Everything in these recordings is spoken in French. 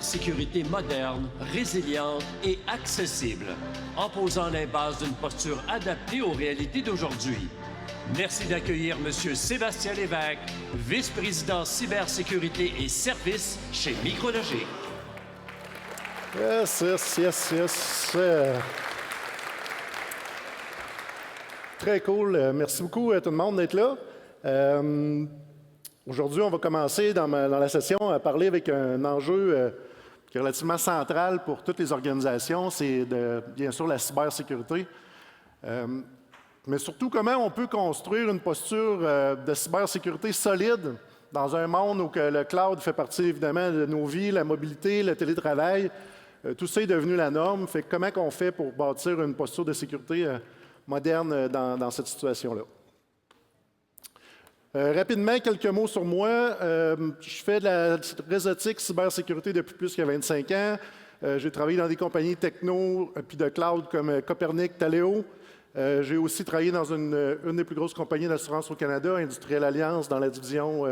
cybersécurité moderne, résiliente et accessible, en posant les bases d'une posture adaptée aux réalités d'aujourd'hui. Merci d'accueillir M. Sébastien Lévesque, vice-président cybersécurité et services chez Micrologic. Yes. Très cool. Merci beaucoup à tout le monde d'être là. Aujourd'hui, on va commencer dans la session à parler avec un enjeu qui est relativement central pour toutes les organisations. C'est bien sûr la cybersécurité. Mais surtout, comment on peut construire une posture de cybersécurité solide dans un monde où le cloud fait partie évidemment de nos vies, la mobilité, le télétravail. Tout ça est devenu la norme. Fait comment on fait pour bâtir une posture de sécurité moderne dans cette situation-là? Rapidement, quelques mots sur moi. Je fais de la réseautique cybersécurité depuis plus que 25 ans. J'ai travaillé dans des compagnies techno puis de cloud comme Copernic, Taleo. J'ai aussi travaillé dans une des plus grosses compagnies d'assurance au Canada, Industrielle Alliance, dans la division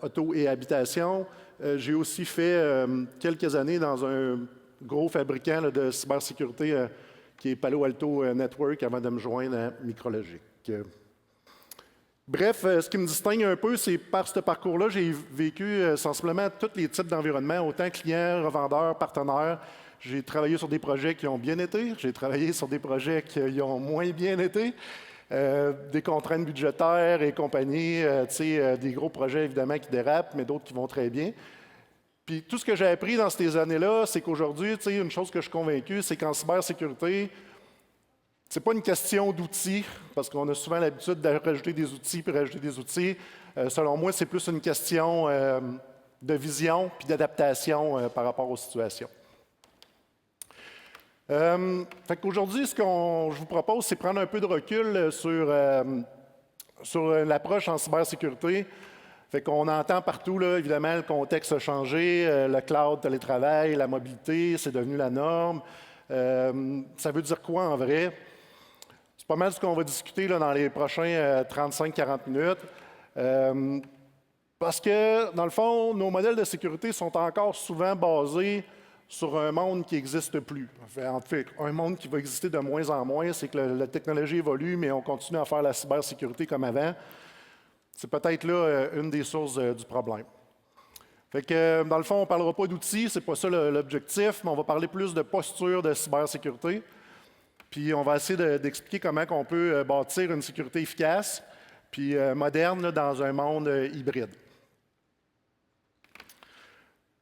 auto et habitation. J'ai aussi fait quelques années dans un gros fabricant de cybersécurité qui est Palo Alto Network avant de me joindre à Micrologic. Bref, ce qui me distingue un peu, c'est par ce parcours-là, j'ai vécu sensiblement tous les types d'environnements, autant clients, revendeurs, partenaires. J'ai travaillé sur des projets qui ont bien été, j'ai travaillé sur des projets qui ont moins bien été, des contraintes budgétaires et compagnie, des gros projets évidemment qui dérapent, mais d'autres qui vont très bien. Puis tout ce que j'ai appris dans ces années-là, c'est qu'aujourd'hui, une chose que je suis convaincu, c'est qu'en cybersécurité, ce n'est pas une question d'outils, parce qu'on a souvent l'habitude de rajouter des outils puis rajouter des outils. Selon moi, c'est plus une question de vision puis d'adaptation par rapport aux situations. Aujourd'hui, ce que je vous propose, c'est prendre un peu de recul sur l'approche en cybersécurité. Fait qu'on entend partout, là, évidemment, le contexte a changé, le cloud, le télétravail, la mobilité, c'est devenu la norme. Ça veut dire quoi en vrai? C'est pas mal ce qu'on va discuter là, dans les prochains 35-40 minutes. Parce que, dans le fond, nos modèles de sécurité sont encore souvent basés sur un monde qui n'existe plus. En fait, un monde qui va exister de moins en moins, c'est que la technologie évolue, mais on continue à faire la cybersécurité comme avant. C'est peut-être là une des sources du problème. Fait que, dans le fond, on ne parlera pas d'outils, c'est pas ça l'objectif, mais on va parler plus de posture de cybersécurité. Puis on va essayer d'expliquer comment on peut bâtir une sécurité efficace puis moderne là, dans un monde hybride.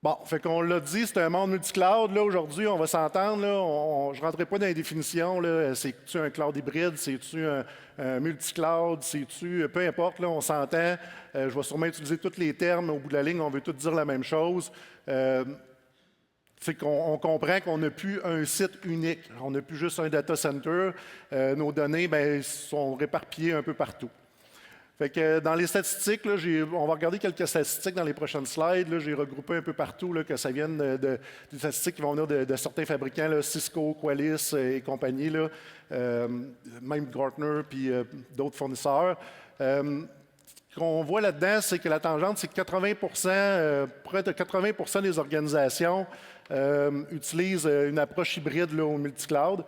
Bon, fait qu'on l'a dit, c'est un monde multi-cloud. Là, aujourd'hui, on va s'entendre. Je ne rentrerai pas dans les définitions. C'est-tu un cloud hybride? C'est-tu un multi-cloud? C'est-tu... Peu importe, là, on s'entend. Je vais sûrement utiliser tous les termes. Au bout de la ligne, on veut tous dire la même chose. C'est qu'on comprend qu'on n'a plus un site unique. On n'a plus juste un data center. Nos données sont réparpillées un peu partout. Fait que dans les statistiques, là, on va regarder quelques statistiques dans les prochaines slides. J'ai regroupé un peu partout là, que ça vienne des statistiques qui vont venir de certains fabricants, là, Cisco, Qualys et compagnie, là, même Gartner puis d'autres fournisseurs. Ce qu'on voit là-dedans, c'est que la tangente, c'est que 80%, près de 80% des organisations utilisent une approche hybride là, au multi-cloud.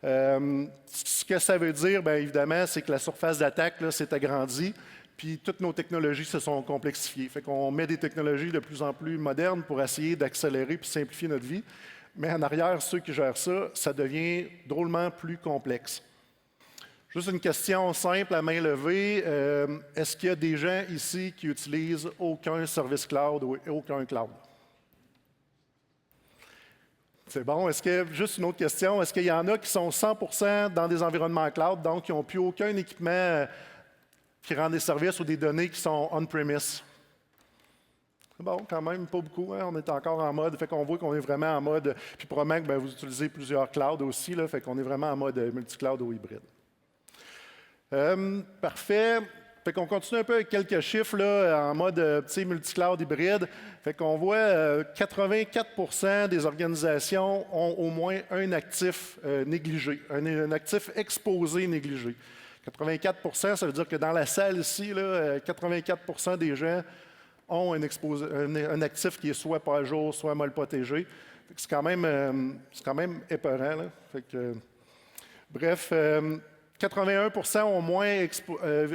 Ce que ça veut dire, bien évidemment, c'est que la surface d'attaque s'est agrandie, puis toutes nos technologies se sont complexifiées. Fait qu'on met des technologies de plus en plus modernes pour essayer d'accélérer puis simplifier notre vie. Mais en arrière, ceux qui gèrent ça, ça devient drôlement plus complexe. Juste une question simple à main levée. Est-ce qu'il y a des gens ici qui utilisent aucun service cloud ou aucun cloud? C'est bon. Est-ce que, juste une autre question, est-ce qu'il y en a qui sont 100% dans des environnements cloud, donc qui n'ont plus aucun équipement qui rend des services ou des données qui sont on-premise? C'est bon, quand même, pas beaucoup. Hein? On est encore en mode, fait qu'on voit qu'on est vraiment en mode, puis probablement que vous utilisez plusieurs clouds aussi, là, fait qu'on est vraiment en mode multi-cloud ou hybride. Parfait. Fait qu'on continue un peu avec quelques chiffres là, en mode multi-cloud hybride. Fait qu'on voit 84% des organisations ont au moins un actif négligé, un actif exposé négligé. 84%, ça veut dire que dans la salle ici, là, 84% des gens ont un actif qui est soit pas à jour, soit mal protégé. C'est quand même épeurant, là. Fait que, bref, 81% ont au moins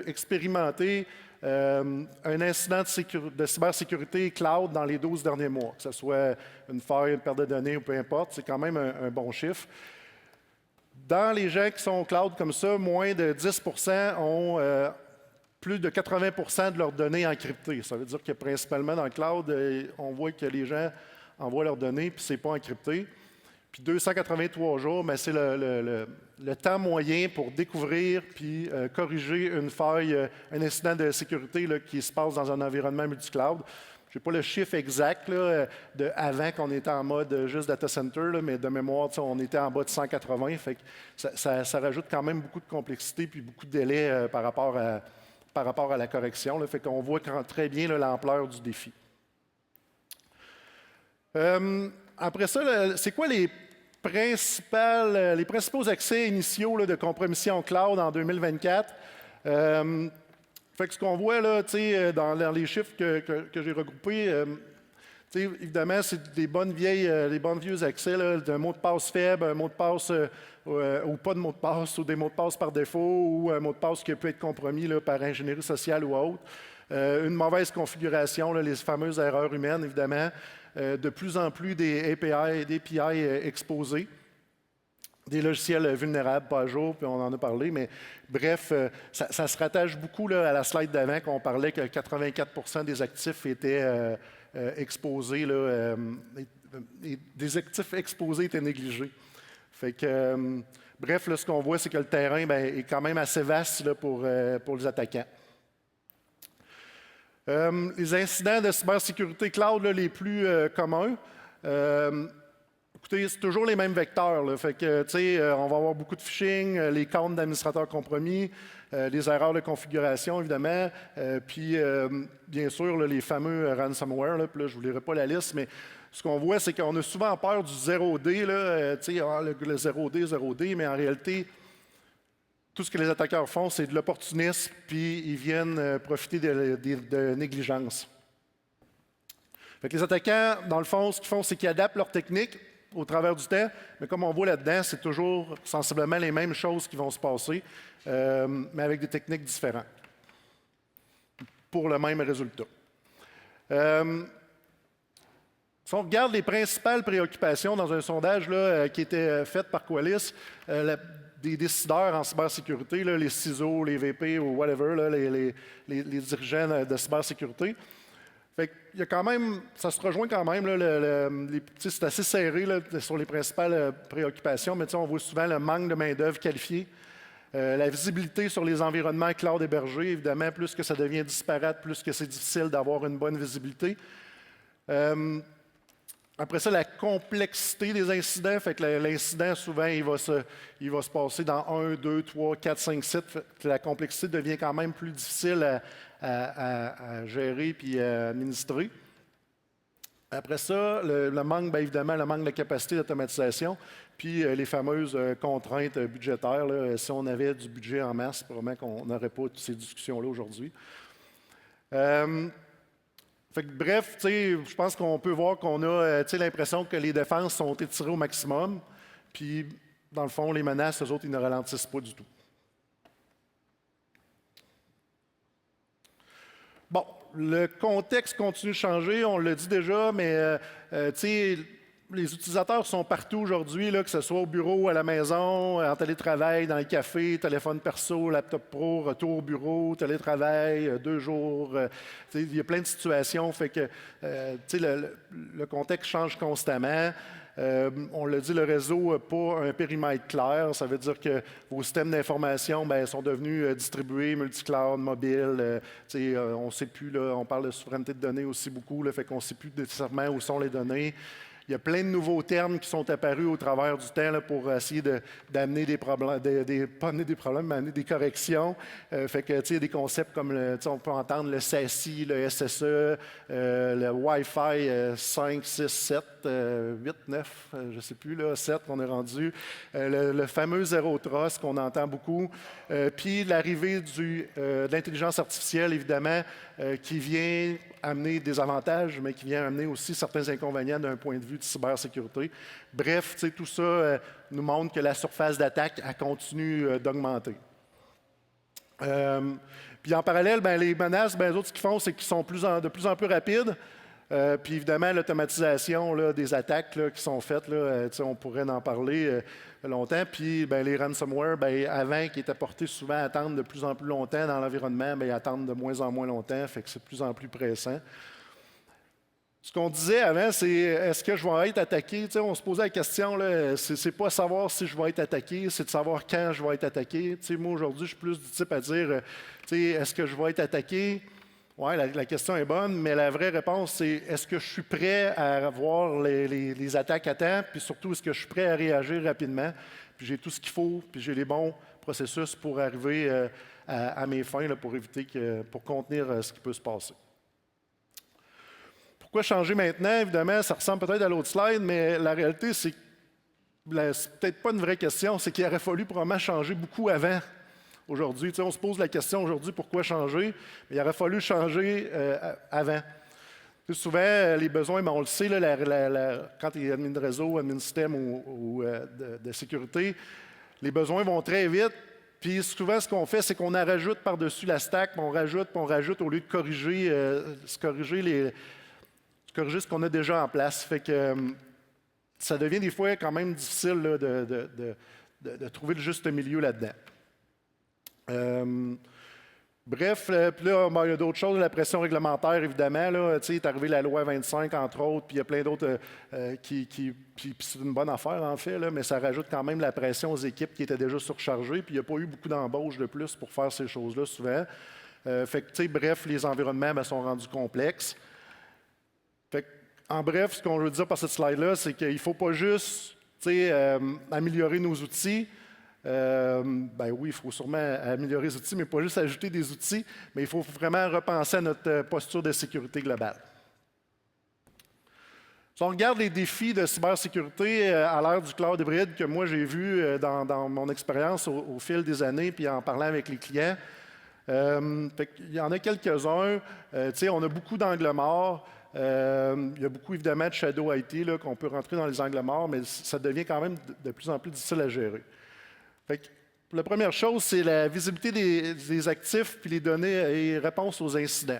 expérimenté un incident de cybersécurité cloud dans les 12 derniers mois, que ce soit une faille, une perte de données ou peu importe. C'est quand même un bon chiffre. Dans les gens qui sont cloud comme ça, moins de 10% ont plus de 80% de leurs données encryptées. Ça veut dire que principalement dans le cloud, on voit que les gens envoient leurs données puis ce n'est pas encrypté. Puis 283 jours, mais c'est le temps moyen pour découvrir puis corriger une faille, un incident de sécurité là, qui se passe dans un environnement multi-cloud. Je n'ai pas le chiffre exact là, de avant qu'on était en mode juste data center, là, mais de mémoire, on était en bas de 180. Fait que ça rajoute quand même beaucoup de complexité puis beaucoup de délai par rapport à la correction. Là, fait qu'on voit très bien l'ampleur du défi. Après ça, c'est quoi les principaux accès initiaux là, de compromission cloud en 2024? Fait que ce qu'on voit là, dans les chiffres que j'ai regroupés, évidemment, c'est des les bons vieux accès d'un mot de passe faible, un mot de passe ou pas de mot de passe, ou des mots de passe par défaut, ou un mot de passe qui peut être compromis là, par ingénierie sociale ou autre. Une mauvaise configuration, là, les fameuses erreurs humaines, évidemment. De plus en plus des API exposés, des logiciels vulnérables, pas à jour, puis on en a parlé, mais bref, ça se rattache beaucoup là, à la slide d'avant qu'on parlait que 84% des actifs étaient exposés, là, des actifs exposés étaient négligés. Fait que, bref, là, ce qu'on voit, c'est que le terrain est quand même assez vaste là, pour les attaquants. Les incidents de cybersécurité cloud là, les plus communs, écoutez, c'est toujours les mêmes vecteurs. Là, fait que, on va avoir beaucoup de phishing, les comptes d'administrateurs compromis, les erreurs de configuration, évidemment, puis bien sûr, là, les fameux ransomware. Là, puis là, je ne vous lirai pas la liste, mais ce qu'on voit, c'est qu'on a souvent peur du 0D, là, le 0D, 0D, mais en réalité, tout ce que les attaqueurs font, c'est de l'opportunisme, puis ils viennent profiter de négligence. Fait que les attaquants, dans le fond, ce qu'ils font, c'est qu'ils adaptent leur technique au travers du temps, mais comme on voit là-dedans, c'est toujours sensiblement les mêmes choses qui vont se passer, mais avec des techniques différentes pour le même résultat. Si on regarde les principales préoccupations dans un sondage là, qui était fait par Qualys, des décideurs en cybersécurité, là, les CISO, les VP ou whatever, là, les dirigeants de cybersécurité. Fait il y a quand même, ça se rejoint quand même, là, c'est assez serré là, sur les principales préoccupations, mais on voit souvent le manque de main-d'œuvre qualifiée, la visibilité sur les environnements cloud hébergés, évidemment, plus que ça devient disparate, plus que c'est difficile d'avoir une bonne visibilité. Après ça, la complexité des incidents. Fait que l'incident, souvent, il va se passer dans 1, 2, 3, 4, 5 sites. La complexité devient quand même plus difficile à gérer et à administrer. Après ça, le manque, bien évidemment, le manque de capacité d'automatisation, puis les fameuses contraintes budgétaires. Là, si on avait du budget en masse, probablement qu'on n'aurait pas toutes ces discussions-là aujourd'hui. Fait que, bref, je pense qu'on peut voir qu'on a l'impression que les défenses sont étirées au maximum, puis dans le fond, les menaces, eux autres, ils ne ralentissent pas du tout. Bon, le contexte continue de changer, on l'a dit déjà, mais les utilisateurs sont partout aujourd'hui, que ce soit au bureau, à la maison, en télétravail, dans les cafés, téléphone perso, laptop pro, retour au bureau, télétravail, 2 jours. Il y a plein de situations, fait que le contexte change constamment. On l'a dit, le réseau n'a pas un périmètre clair. Ça veut dire que vos systèmes d'information sont devenus distribués, multi-cloud, mobiles. On ne sait plus, là, on parle de souveraineté de données aussi beaucoup, là, fait qu'on ne sait plus nécessairement où sont les données. Il y a plein de nouveaux termes qui sont apparus au travers du temps là, pour essayer d'amener des problèmes, pas amener des problèmes, mais amener des corrections. Fait que, il y a des concepts comme, on peut entendre le SASI, le SSE, le Wi-Fi 5, 6, 7, 8, 9, je ne sais plus, là, 7 qu'on est rendu. Le fameux Zero Trust qu'on entend beaucoup. Puis l'arrivée de l'intelligence artificielle, évidemment, qui vient amener des avantages, mais qui vient amener aussi certains inconvénients d'un point de vue de cybersécurité. Bref, tout ça nous montre que la surface d'attaque continue d'augmenter. Puis en parallèle, les menaces, les autres, ce qu'ils font, c'est qu'ils sont de plus en plus rapides. Puis évidemment, l'automatisation des attaques qui sont faites, on pourrait en parler longtemps. Puis les ransomware, avant, qui étaient portés souvent à attendre de plus en plus longtemps dans l'environnement, ils attendent de moins en moins longtemps, fait que c'est de plus en plus pressant. Ce qu'on disait avant, c'est est-ce que je vais être attaqué? On se posait la question, c'est pas savoir si je vais être attaqué, c'est de savoir quand je vais être attaqué. Moi, aujourd'hui, je suis plus du type à dire est-ce que je vais être attaqué? Oui, la question est bonne, mais la vraie réponse, c'est est-ce que je suis prêt à voir les attaques à temps, puis surtout, est-ce que je suis prêt à réagir rapidement, puis j'ai tout ce qu'il faut, puis j'ai les bons processus pour arriver à mes fins, pour contenir ce qui peut se passer. Pourquoi changer maintenant? Évidemment, ça ressemble peut-être à l'autre slide, mais la réalité, c'est peut-être pas une vraie question, c'est qu'il aurait fallu probablement changer beaucoup avant. Aujourd'hui, on se pose la question aujourd'hui, pourquoi changer? Mais il aurait fallu changer avant. Souvent, les besoins, on le sait, quand il y a admin de réseau, admin système ou de sécurité, les besoins vont très vite. Puis souvent, ce qu'on fait, c'est qu'on en rajoute par-dessus la stack, puis on rajoute au lieu de corriger ce qu'on a déjà en place. Fait que ça devient des fois quand même difficile de trouver le juste milieu là-dedans. Bref, puis là, il y a d'autres choses, la pression réglementaire, évidemment. Est arrivé la loi 25, entre autres, puis il y a plein d'autres puis c'est une bonne affaire, en fait, mais ça rajoute quand même la pression aux équipes qui étaient déjà surchargées, puis il n'y a pas eu beaucoup d'embauches de plus pour faire ces choses-là, souvent. Bref, les environnements sont rendus complexes. En bref, ce qu'on veut dire par cette slide-là, c'est qu'il ne faut pas juste améliorer nos outils. Oui, il faut sûrement améliorer les outils, mais pas juste ajouter des outils, mais il faut vraiment repenser à notre posture de sécurité globale. Si on regarde les défis de cybersécurité à l'ère du cloud hybride que moi j'ai vu dans mon expérience au fil des années, puis en parlant avec les clients, il y en a quelques-uns. On a beaucoup d'angles morts. Il y a beaucoup, évidemment, de shadow IT qu'on peut rentrer dans les angles morts, mais ça devient quand même de plus en plus difficile à gérer. La première chose, c'est la visibilité des actifs puis les données et réponses aux incidents.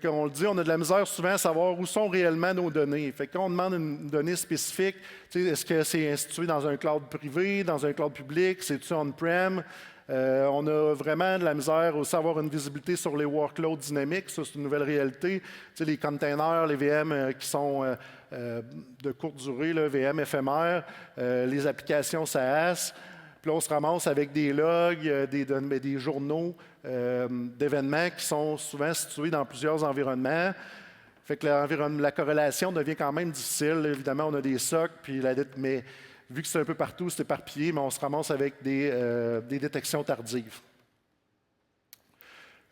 On le dit, on a de la misère souvent à savoir où sont réellement nos données. Quand on demande une donnée spécifique, est-ce que c'est institué dans un cloud privé, dans un cloud public, c'est-tu on-prem? On a vraiment de la misère aussi à avoir une visibilité sur les workloads dynamiques. Ça, c'est une nouvelle réalité. Les containers, les VM qui sont de courte durée, VM éphémères, les applications SaaS. Puis là, on se ramasse avec des logs, des journaux d'événements qui sont souvent situés dans plusieurs environnements. La corrélation devient quand même difficile. Évidemment, on a des SOC, mais vu que c'est un peu partout, c'est éparpillé, mais on se ramasse avec des détections tardives.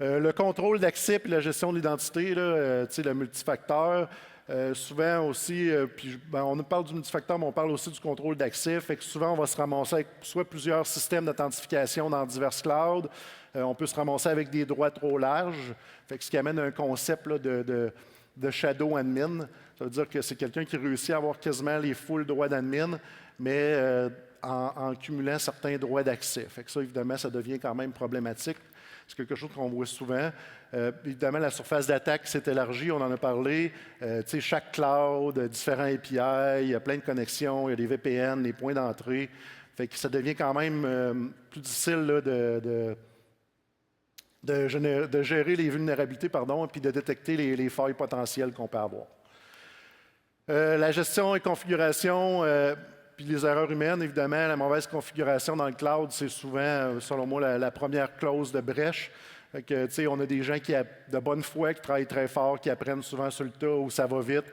Le contrôle d'accès et la gestion de l'identité, le multifacteur, souvent aussi, on nous parle du multifacteur, mais on parle aussi du contrôle d'accès. Souvent, on va se ramasser avec soit plusieurs systèmes d'authentification dans divers clouds, on peut se ramasser avec des droits trop larges, ce qui amène un concept de shadow admin. Ça veut dire que c'est quelqu'un qui réussit à avoir quasiment les full droits d'admin, mais en cumulant certains droits d'accès. Ça, évidemment, ça devient quand même problématique. C'est quelque chose qu'on voit souvent. Évidemment, la surface d'attaque s'est élargie, on en a parlé. Chaque cloud, différents API, il y a plein de connexions, il y a des VPN, des points d'entrée. Ça devient quand même plus difficile de gérer les vulnérabilités, puis de détecter les failles potentielles qu'on peut avoir. La gestion et configuration, puis les erreurs humaines, évidemment, la mauvaise configuration dans le cloud, c'est souvent, selon moi, la première clause de brèche. On a des gens qui ont de bonne foi, qui travaillent très fort, qui apprennent souvent sur le tas où ça va vite.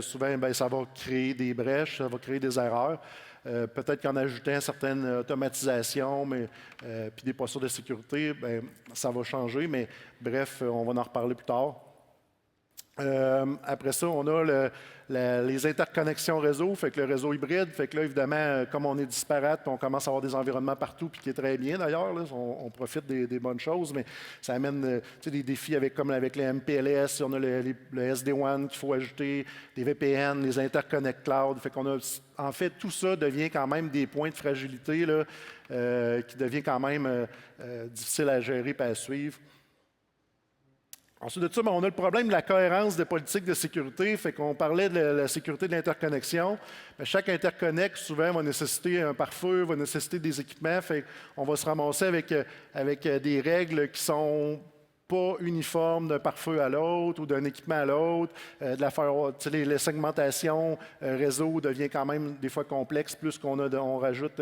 Souvent, ça va créer des brèches, ça va créer des erreurs. Peut-être qu'en ajoutant certaines automatisations, puis des postures de sécurité, ça va changer. Mais bref, on va en reparler plus tard. Après ça, on a les interconnexions réseau, fait que le réseau hybride, fait que là, évidemment, comme on est disparate, on commence à avoir des environnements partout, puis qui est très bien d'ailleurs, on profite des bonnes choses, mais ça amène des défis comme avec les MPLS, on a le SD-WAN qu'il faut ajouter, des VPN, les interconnects cloud, fait qu'on a, en fait, tout ça devient quand même des points de fragilité là, qui devient quand même difficile à gérer et à suivre. Ensuite de ça, on a le problème de la cohérence des politiques de sécurité. Fait qu'on parlait de la sécurité de l'interconnexion. Chaque interconnect, souvent, va nécessiter un pare-feu, va nécessiter des équipements. Fait qu'on va se ramasser avec des règles qui sont pas uniformes d'un pare-feu à l'autre ou d'un équipement à l'autre. De la firewall, les segmentations réseau devient quand même des fois complexe, plus on rajoute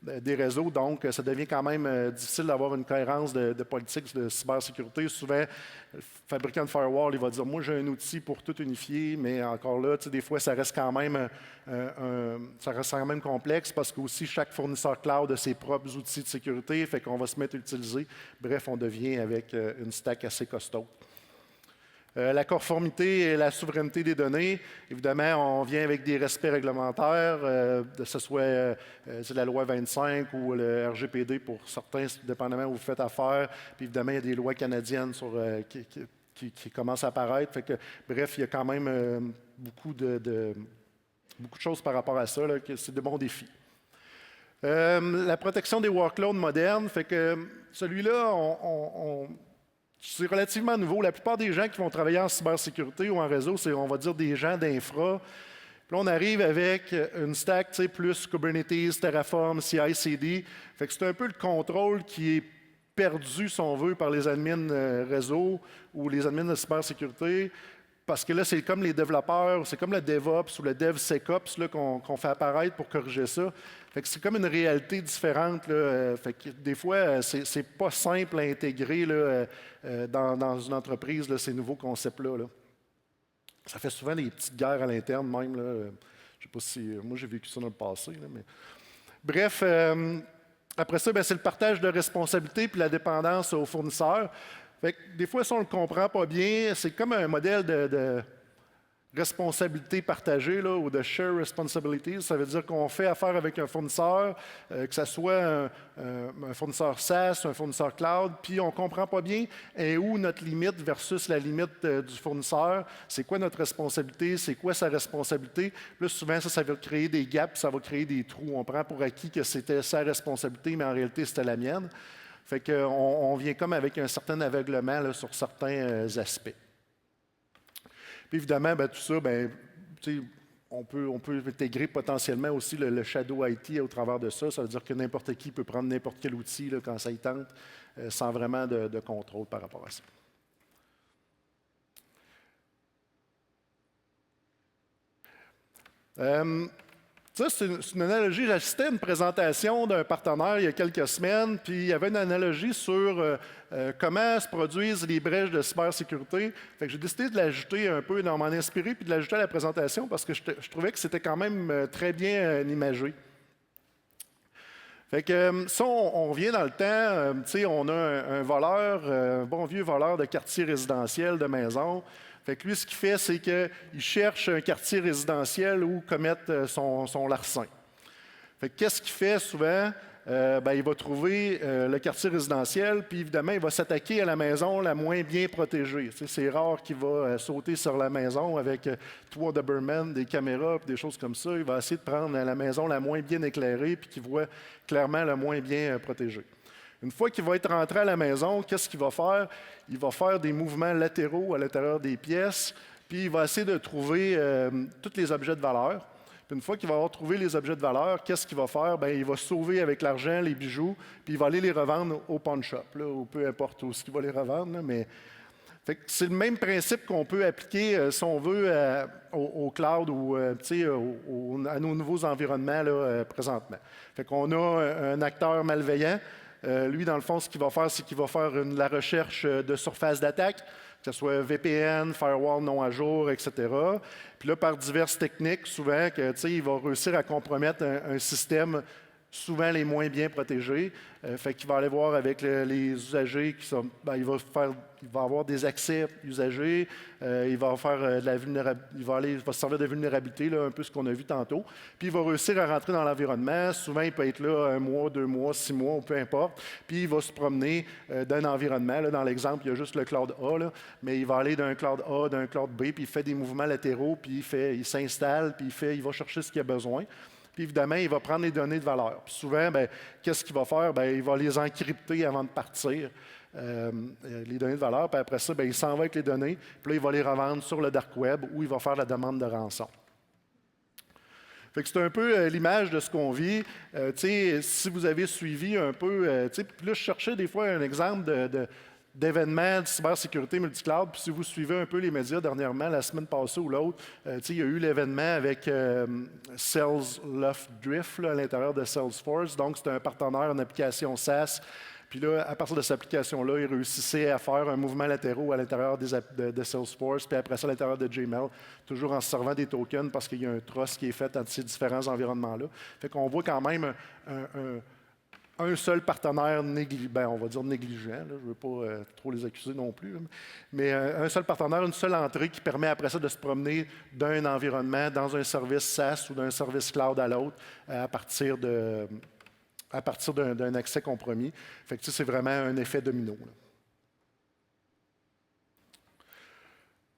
des réseaux, donc ça devient quand même difficile d'avoir une cohérence de politique de cybersécurité. Souvent, le fabricant de firewall, il va dire « Moi, j'ai un outil pour tout unifier », mais encore là, des fois, ça reste quand même complexe parce qu'aussi, chaque fournisseur cloud a ses propres outils de sécurité, fait qu'on va se mettre à utiliser. Bref, on devient avec une stack assez costaud. La conformité et la souveraineté des données, évidemment, on vient avec des respects réglementaires, que ce soit la loi 25 ou le RGPD pour certains, dépendamment où vous faites affaire. Puis évidemment, il y a des lois canadiennes qui commencent à apparaître. Fait que, bref, il y a quand même beaucoup de choses par rapport à ça, c'est de bons défis. La protection des workloads modernes, fait que celui-là, c'est relativement nouveau. La plupart des gens qui vont travailler en cybersécurité ou en réseau, c'est, on va dire, des gens d'infra. Puis là, on arrive avec une stack plus Kubernetes, Terraform, CI/CD. Fait que c'est un peu le contrôle qui est perdu, si on veut, par les admins réseau ou les admins de cybersécurité. Parce que là, c'est comme les développeurs, c'est comme le DevOps ou le DevSecOps qu'on fait apparaître pour corriger ça. Fait que c'est comme une réalité différente. Là. Fait que des fois, c'est pas simple à intégrer là, dans une entreprise, là, ces nouveaux concepts-là. Là. Ça fait souvent des petites guerres à l'interne même. Là. Je sais pas si... Moi, j'ai vécu ça dans le passé. Là, mais... Bref, après ça, c'est le partage de responsabilités puis la dépendance aux fournisseurs. Fait que des fois, si on ne le comprend pas bien, c'est comme un modèle de responsabilité partagée là, ou de share responsibilities. Ça veut dire qu'on fait affaire avec un fournisseur, que ce soit un fournisseur SaaS, un fournisseur cloud, puis on ne comprend pas bien où notre limite versus la limite du fournisseur. C'est quoi notre responsabilité? C'est quoi sa responsabilité? Plus souvent, ça va créer des gaps, ça va créer des trous. On prend pour acquis que c'était sa responsabilité, mais en réalité, c'était la mienne. Fait qu'on vient comme avec un certain aveuglement là, sur certains aspects. Puis évidemment, tout ça, on peut intégrer potentiellement aussi le shadow IT au travers de ça. Ça veut dire que n'importe qui peut prendre n'importe quel outil là, quand ça y tente, sans vraiment de contrôle par rapport à ça. Ça, c'est une analogie. J'assistais à une présentation d'un partenaire il y a quelques semaines, puis il y avait une analogie sur comment se produisent les brèches de cybersécurité. Fait que j'ai décidé de l'ajouter un peu, de m'en inspirer, puis de l'ajouter à la présentation parce que je trouvais que c'était quand même très bien imagé. Fait que ça, on vient dans le temps, on a un voleur, un bon vieux voleur de quartier résidentiel, de maison. Fait que lui, ce qu'il fait, c'est qu'il cherche un quartier résidentiel où commettre son larcin. Fait que qu'est-ce qu'il fait souvent? Il va trouver le quartier résidentiel, puis évidemment, il va s'attaquer à la maison la moins bien protégée. C'est rare qu'il va sauter sur la maison avec 3 Doberman, des caméras, puis des choses comme ça. Il va essayer de prendre la maison la moins bien éclairée, puis qui voit clairement le moins bien protégée. Une fois qu'il va être rentré à la maison, qu'est-ce qu'il va faire? Il va faire des mouvements latéraux à l'intérieur des pièces, puis il va essayer de trouver tous les objets de valeur. Puis une fois qu'il va avoir trouvé les objets de valeur, qu'est-ce qu'il va faire? Il va sauver avec l'argent les bijoux, puis il va aller les revendre au pawn shop, là, ou peu importe où il va les revendre. Là, mais... c'est le même principe qu'on peut appliquer, si on veut, au cloud ou à nos nouveaux environnements là, présentement. Fait qu'on a un acteur malveillant. Lui, dans le fond, ce qu'il va faire, c'est qu'il va faire la recherche de surface d'attaque, que ce soit VPN, firewall non à jour, etc. Puis là, par diverses techniques, souvent, il va réussir à compromettre un système souvent les moins bien protégés. Fait qu'il va aller voir avec les usagers qui sont. Ben, il va avoir des accès usagers, il va faire de la vulnérabilité, il va se servir de vulnérabilité, là, un peu ce qu'on a vu tantôt. Puis il va réussir à rentrer dans l'environnement. Souvent, il peut être là 1 mois, 2 mois, 6 mois, ou peu importe. Puis il va se promener d'un environnement. Là, dans l'exemple, il y a juste le cloud A, là, mais il va aller d'un cloud A, d'un cloud B, puis il fait des mouvements latéraux, puis il s'installe, puis il va chercher ce qu'il a besoin. Puis évidemment, il va prendre les données de valeur. Puis souvent, qu'est-ce qu'il va faire? Il va les encrypter avant de partir, les données de valeur. Puis après ça, il s'en va avec les données. Puis là, il va les revendre sur le dark web où il va faire la demande de rançon. Fait que c'est un peu l'image de ce qu'on vit. Si vous avez suivi un peu, puis là, je cherchais des fois un exemple d'événements de cybersécurité multicloud. Puis si vous suivez un peu les médias dernièrement, la semaine passée ou l'autre, il y a eu l'événement avec Drift à l'intérieur de Salesforce. Donc, c'est un partenaire en application SaaS. Puis là, à partir de cette application-là, il réussissait à faire un mouvement latéraux à l'intérieur de Salesforce, puis après ça, à l'intérieur de Gmail, toujours en se servant des tokens parce qu'il y a un trust qui est fait entre ces différents environnements-là. Fait qu'on voit quand même un seul partenaire on va dire négligent, là, je ne veux pas trop les accuser non plus, mais un seul partenaire, une seule entrée qui permet après ça de se promener d'un environnement dans un service SaaS ou d'un service cloud à l'autre à partir d'un accès compromis. Fait que c'est vraiment un effet domino. Là.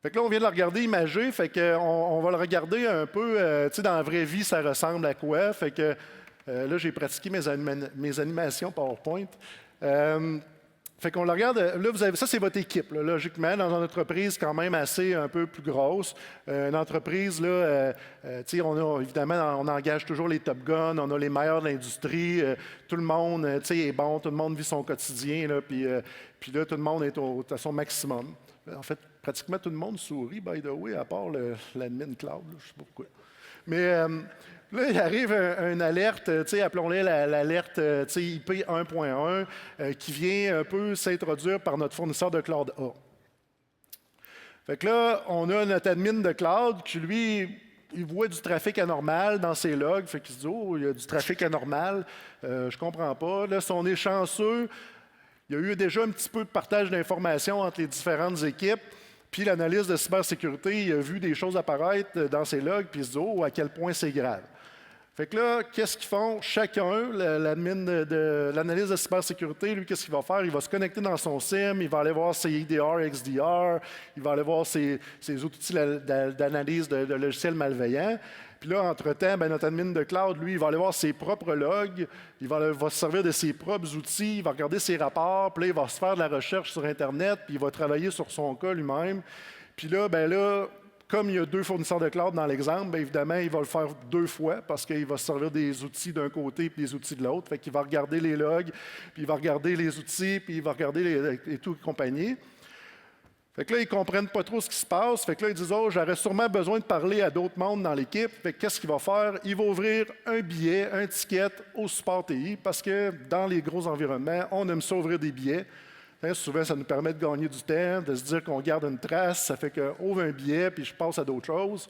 Fait que là, on vient de le regarder imagé, fait que on va le regarder un peu, dans la vraie vie, ça ressemble à quoi? Fait que là, j'ai pratiqué mes animations PowerPoint. Fait qu'on le regarde. Là, vous avez ça, c'est votre équipe. Là, logiquement, dans une entreprise quand même assez un peu plus grosse, une entreprise là, évidemment, on engage toujours les top guns, on a les meilleurs de l'industrie. Tout le monde, est bon, tout le monde vit son quotidien. Là, puis là, tout le monde est à son maximum. En fait, pratiquement tout le monde sourit, by the way, à part l'admin cloud. Là, je ne sais pas pourquoi. Mais là, il arrive une alerte, appelons-la l'alerte IP 1.1, qui vient un peu s'introduire par notre fournisseur de cloud A. Fait que là, on a notre admin de cloud qui, lui, il voit du trafic anormal dans ses logs. Fait qu'il se dit, oh, il y a du trafic anormal, je comprends pas. Là, si on est chanceux, il y a eu déjà un petit peu de partage d'informations entre les différentes équipes. Puis l'analyste de cybersécurité, il a vu des choses apparaître dans ses logs, puis il se dit, oh, à quel point c'est grave. Fait que là, qu'est-ce qu'ils font? Chacun, l'admin de l'analyse de cybersécurité, lui, qu'est-ce qu'il va faire? Il va se connecter dans son SIM, il va aller voir ses IDR, XDR, il va aller voir ses outils d'analyse de logiciels malveillants. Puis là, entre-temps, notre admin de cloud, lui, il va aller voir ses propres logs, il va se servir de ses propres outils, il va regarder ses rapports, puis là, il va se faire de la recherche sur Internet, puis il va travailler sur son cas lui-même. Puis là, comme il y a 2 fournisseurs de cloud dans l'exemple, évidemment, il va le faire 2 fois parce qu'il va se servir des outils d'un côté et des outils de l'autre. Fait qu'il va regarder les logs, puis il va regarder les outils, puis il va regarder et tout et compagnie. Fait que là, ils ne comprennent pas trop ce qui se passe. Fait que là, ils disent, oh, j'aurais sûrement besoin de parler à d'autres mondes dans l'équipe. Fait que qu'est-ce qu'il va faire? Il va ouvrir un billet, un ticket au support TI parce que dans les gros environnements, on aime ça ouvrir des billets. Souvent, ça nous permet de gagner du temps, de se dire qu'on garde une trace. Ça fait qu'on ouvre un billet, puis je passe à d'autres choses.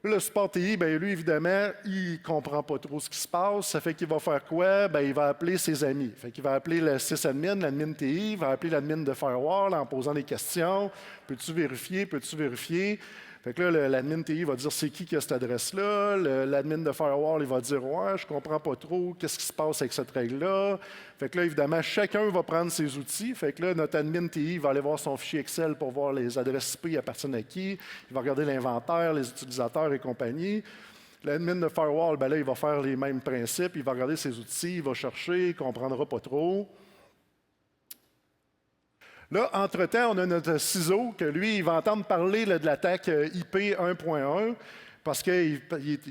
Le support TI, lui, évidemment, il ne comprend pas trop ce qui se passe. Ça fait qu'il va faire quoi? Il va appeler ses amis. Fait qu'il va appeler le sysadmin, l'admin TI, il va appeler l'admin de firewall en posant des questions. Peux-tu vérifier? Peux-tu vérifier? Fait que là, l'admin TI va dire c'est qui a cette adresse-là. L'admin de firewall, il va dire ouais, je comprends pas trop, qu'est-ce qui se passe avec cette règle-là. Fait que là, évidemment, chacun va prendre ses outils. Fait que là, notre admin TI va aller voir son fichier Excel pour voir les adresses IP appartiennent à qui. Il va regarder l'inventaire, les utilisateurs et compagnie. L'admin de firewall, là, il va faire les mêmes principes. Il va regarder ses outils, il va chercher, il ne comprendra pas trop. Là, entre-temps, on a notre ciseau que lui, il va entendre parler là, de l'attaque IP 1.1 parce qu'il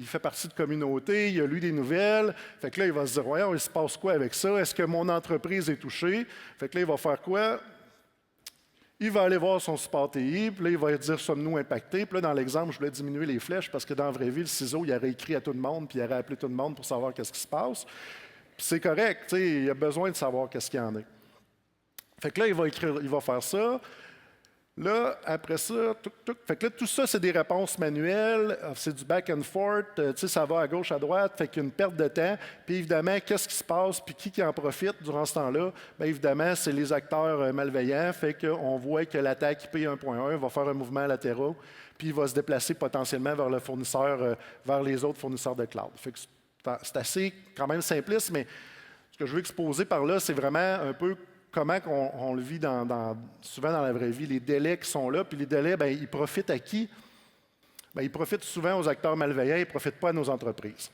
fait partie de communauté, il a lu des nouvelles. Fait que là, il va se dire, voyons, il se passe quoi avec ça? Est-ce que mon entreprise est touchée? Fait que là, il va faire quoi? Il va aller voir son support TI, puis là, il va dire, sommes-nous impactés? Puis là, dans l'exemple, je voulais diminuer les flèches parce que dans la vraie vie, le ciseau, il aurait écrit à tout le monde, puis il aurait appelé tout le monde pour savoir qu'est-ce qui se passe. Puis c'est correct, il a besoin de savoir qu'est-ce qu'il y en a. Fait que là, il va faire ça. Là, après ça, fait que là, tout ça, c'est des réponses manuelles, c'est du back and forth, tu sais, ça va à gauche, à droite, fait qu'il y a une perte de temps. Puis évidemment, qu'est-ce qui se passe, puis qui en profite durant ce temps-là? Bien évidemment, c'est les acteurs malveillants, fait qu'on voit que l'attaque IP 1.1 va faire un mouvement latéral, puis il va se déplacer potentiellement vers le fournisseur, vers les autres fournisseurs de cloud. Fait que c'est assez quand même simpliste, mais ce que je veux exposer par là, c'est vraiment un peu comment on le vit souvent dans la vraie vie, les délais qui sont là. Puis les délais, bien, ils profitent à qui? Bien, ils profitent souvent aux acteurs malveillants, ils ne profitent pas à nos entreprises.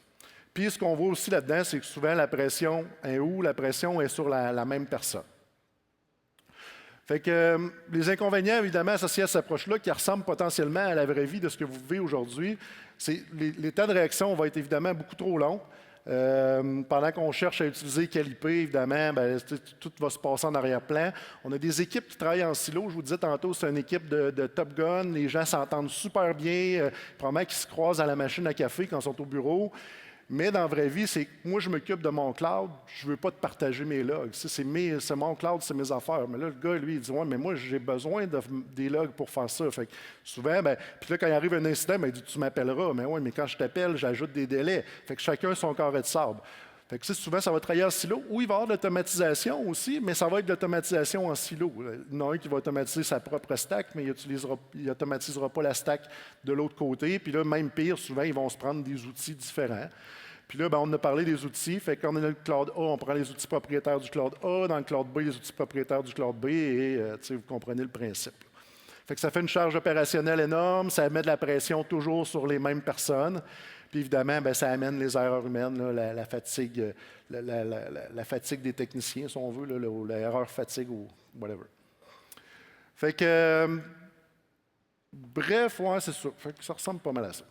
Puis ce qu'on voit aussi là-dedans, c'est que souvent la pression est où? La pression est sur la même personne. Fait que les inconvénients, évidemment, associés à cette approche-là, qui ressemblent potentiellement à la vraie vie de ce que vous vivez aujourd'hui, c'est les temps de réaction vont être évidemment beaucoup trop longs. Pendant qu'on cherche à utiliser quel IP, évidemment, bien, tout va se passer en arrière-plan. On a des équipes qui travaillent en silo. Je vous disais tantôt, c'est une équipe de Top Gun. Les gens s'entendent super bien. Probablement qu'ils se croisent à la machine à café quand ils sont au bureau. Mais dans la vraie vie, c'est moi, je m'occupe de mon cloud. Je ne veux pas te partager mes logs. C'est mon cloud, c'est mes affaires. Mais là, le gars, lui, il dit ouais, mais moi, j'ai besoin des logs pour faire ça. Fait que souvent, ben, puis là, quand il arrive un incident, ben, il dit tu m'appelleras. Mais oui, mais quand je t'appelle, j'ajoute des délais. Fait que chacun son carré de sable. Fait que souvent, ça va travailler en silo. Oui, il va y avoir de l'automatisation aussi, mais ça va être de l'automatisation en silo. Il y en a un qui va automatiser sa propre stack, mais il n'automatisera pas la stack de l'autre côté. Puis là, même pire, souvent, ils vont se prendre des outils différents. Puis là, ben, on a parlé des outils. Fait que quand on est dans le cloud A, on prend les outils propriétaires du cloud A. Dans le cloud B, les outils propriétaires du cloud B. Et vous comprenez le principe. Fait que ça fait une charge opérationnelle énorme. Ça met de la pression toujours sur les mêmes personnes. Puis évidemment, bien, ça amène les erreurs humaines, là, la fatigue, la fatigue des techniciens, si on veut, là, ou l'erreur fatigue ou whatever. Fait que, bref, ouais, c'est ça. Fait que ça ressemble pas mal à ça.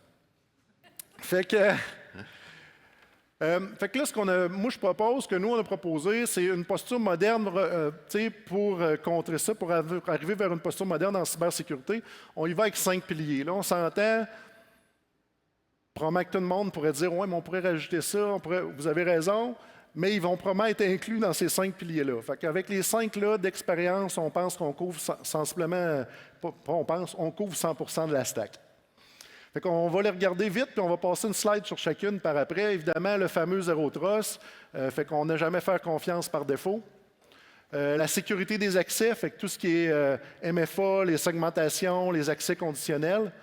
Fait que là, moi, je propose que nous, on a proposé, c'est une posture moderne pour contrer ça, pour arriver vers une posture moderne en cybersécurité. On y va avec 5 piliers. Là, on s'entend. Probablement que tout le monde pourrait dire oui, mais on pourrait rajouter ça, vous avez raison, mais ils vont probablement être inclus dans ces 5 piliers-là. Fait qu'avec les 5 là d'expérience, on pense qu'on couvre sensiblement, on couvre 100% de la stack. Fait qu'on va les regarder vite, puis on va passer une slide sur chacune par après. Évidemment, le fameux Zero Trust, fait qu'on n'a jamais faire confiance par défaut. La sécurité des accès, fait que tout ce qui est MFA, les segmentations, les accès conditionnels.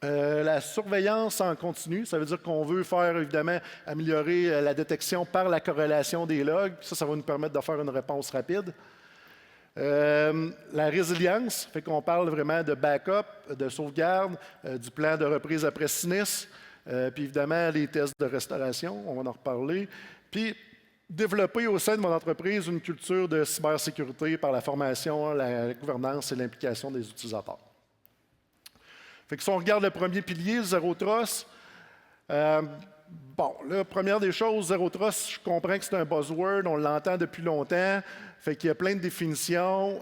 La surveillance en continu, ça veut dire qu'on veut faire, évidemment, améliorer la détection par la corrélation des logs. Ça va nous permettre de faire une réponse rapide. La résilience, fait qu'on parle vraiment de backup, de sauvegarde, du plan de reprise après sinistre, puis évidemment, les tests de restauration, on va en reparler. Puis, développer au sein de mon entreprise une culture de cybersécurité par la formation, la gouvernance et l'implication des utilisateurs. Fait que si on regarde le premier pilier, le Zero Trust, bon, la première des choses, Zero Trust, je comprends que c'est un buzzword, on l'entend depuis longtemps, fait qu'il y a plein de définitions.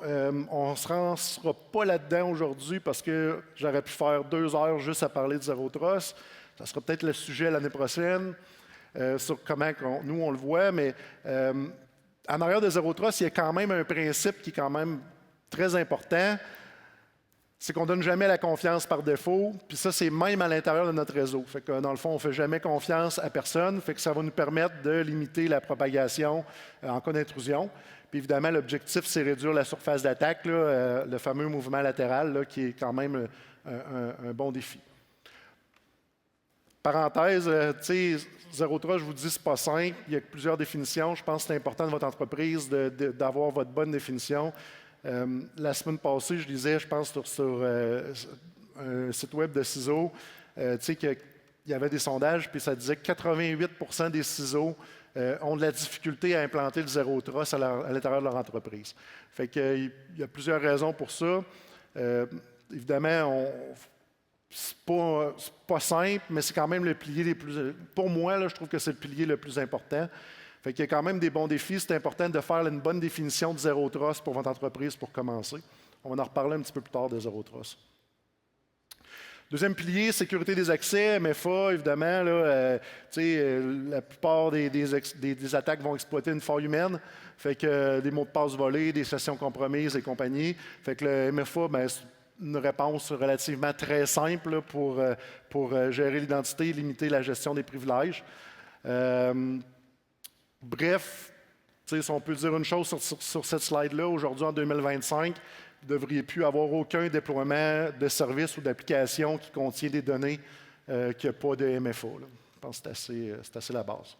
On ne se rensera pas là-dedans aujourd'hui parce que j'aurais pu faire 2 heures juste à parler de Zero Trust. Ça sera peut-être le sujet l'année prochaine, sur comment nous on le voit, mais en arrière de Zero Trust, il y a quand même un principe qui est quand même très important. C'est qu'on ne donne jamais la confiance par défaut, puis ça, c'est même à l'intérieur de notre réseau. Fait que, dans le fond, on ne fait jamais confiance à personne, fait que ça va nous permettre de limiter la propagation en cas d'intrusion. Puis évidemment, l'objectif, c'est réduire la surface d'attaque, le fameux mouvement latéral, là, qui est quand même un bon défi. Parenthèse, tu sais, Zero Trust, je vous dis, c'est pas simple, il y a plusieurs définitions. Je pense que c'est important de votre entreprise d'avoir votre bonne définition. La semaine passée, je lisais, je pense, sur un site web de CISO, tu sais, qu'il y avait des sondages, puis ça disait que 88% des CISO ont de la difficulté à implanter le Zero Trust à l'intérieur de leur entreprise. Fait qu'il y a plusieurs raisons pour ça. Évidemment, c'est pas simple, mais c'est quand même le pilier les plus... Pour moi, là, je trouve que c'est le pilier le plus important. Fait qu'il y a quand même des bons défis. C'est important de faire une bonne définition de Zero Trust pour votre entreprise pour commencer. On va en reparler un petit peu plus tard de Zero Trust. Deuxième pilier, sécurité des accès, MFA, évidemment. Là, la plupart des attaques vont exploiter une faille humaine. Fait que des mots de passe volés, des sessions compromises et compagnie. Fait que le MFA, ben, c'est une réponse relativement très simple là, pour gérer l'identité et limiter la gestion des privilèges. Bref, si on peut dire une chose sur cette slide-là, aujourd'hui en 2025, vous ne devriez plus avoir aucun déploiement de service ou d'application qui contient des données qui n'a pas de MFA. Là. Je pense que c'est assez la base.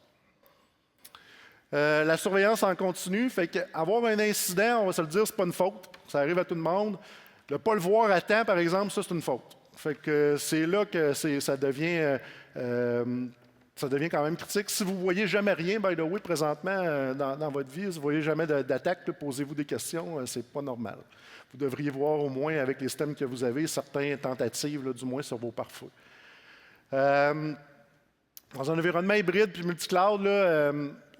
La surveillance en continu, fait qu'avoir un incident, on va se le dire, c'est pas une faute. Ça arrive à tout le monde. Ne pas le voir à temps, par exemple, ça, c'est une faute. Fait que c'est là que ça devient quand même critique. Si vous ne voyez jamais rien, by the way, présentement, dans votre vie, si vous ne voyez jamais d'attaque, posez-vous des questions, c'est pas normal. Vous devriez voir au moins, avec les systèmes que vous avez, certaines tentatives, là, du moins sur vos pare-feux. Dans un environnement hybride puis multicloud, là,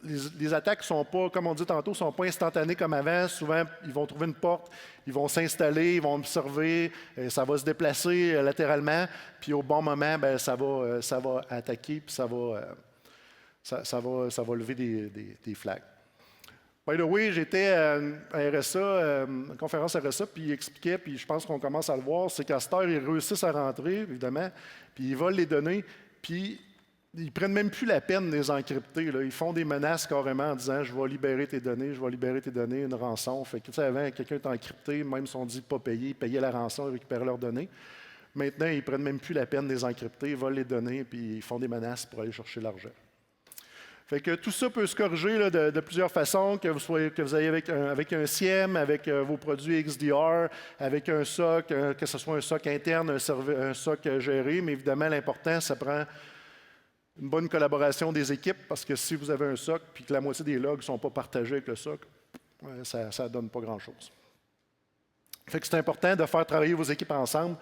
les attaques ne sont pas, comme on dit tantôt, sont pas instantanées comme avant. Souvent, ils vont trouver une porte, ils vont s'installer, ils vont observer, ça va se déplacer latéralement, puis au bon moment, ben, ça va attaquer, puis ça va lever des flags. By the way, j'étais à RSA, une conférence RSA, puis il expliquait, puis je pense qu'on commence à le voir, c'est qu'à cette heure, ils réussissent à rentrer, évidemment, puis ils volent les données, puis ils ne prennent même plus la peine de les encrypter. Là. Ils font des menaces carrément en disant « je vais libérer tes données, une rançon ». Fait que, avant, quelqu'un est encrypté, même si on dit pas payer, payer la rançon et récupérer leurs données. Maintenant, ils ne prennent même plus la peine de les encrypter, ils volent les données, puis ils font des menaces pour aller chercher l'argent. Fait que tout ça peut se corriger là, de plusieurs façons, que vous ayez avec un SIEM, avec vos produits XDR, avec un SOC, que ce soit un SOC interne, un SOC géré, mais évidemment, l'important, ça prend une bonne collaboration des équipes, parce que si vous avez un SOC et que la moitié des logs ne sont pas partagés avec le SOC, ça ne donne pas grand-chose. Fait que c'est important de faire travailler vos équipes ensemble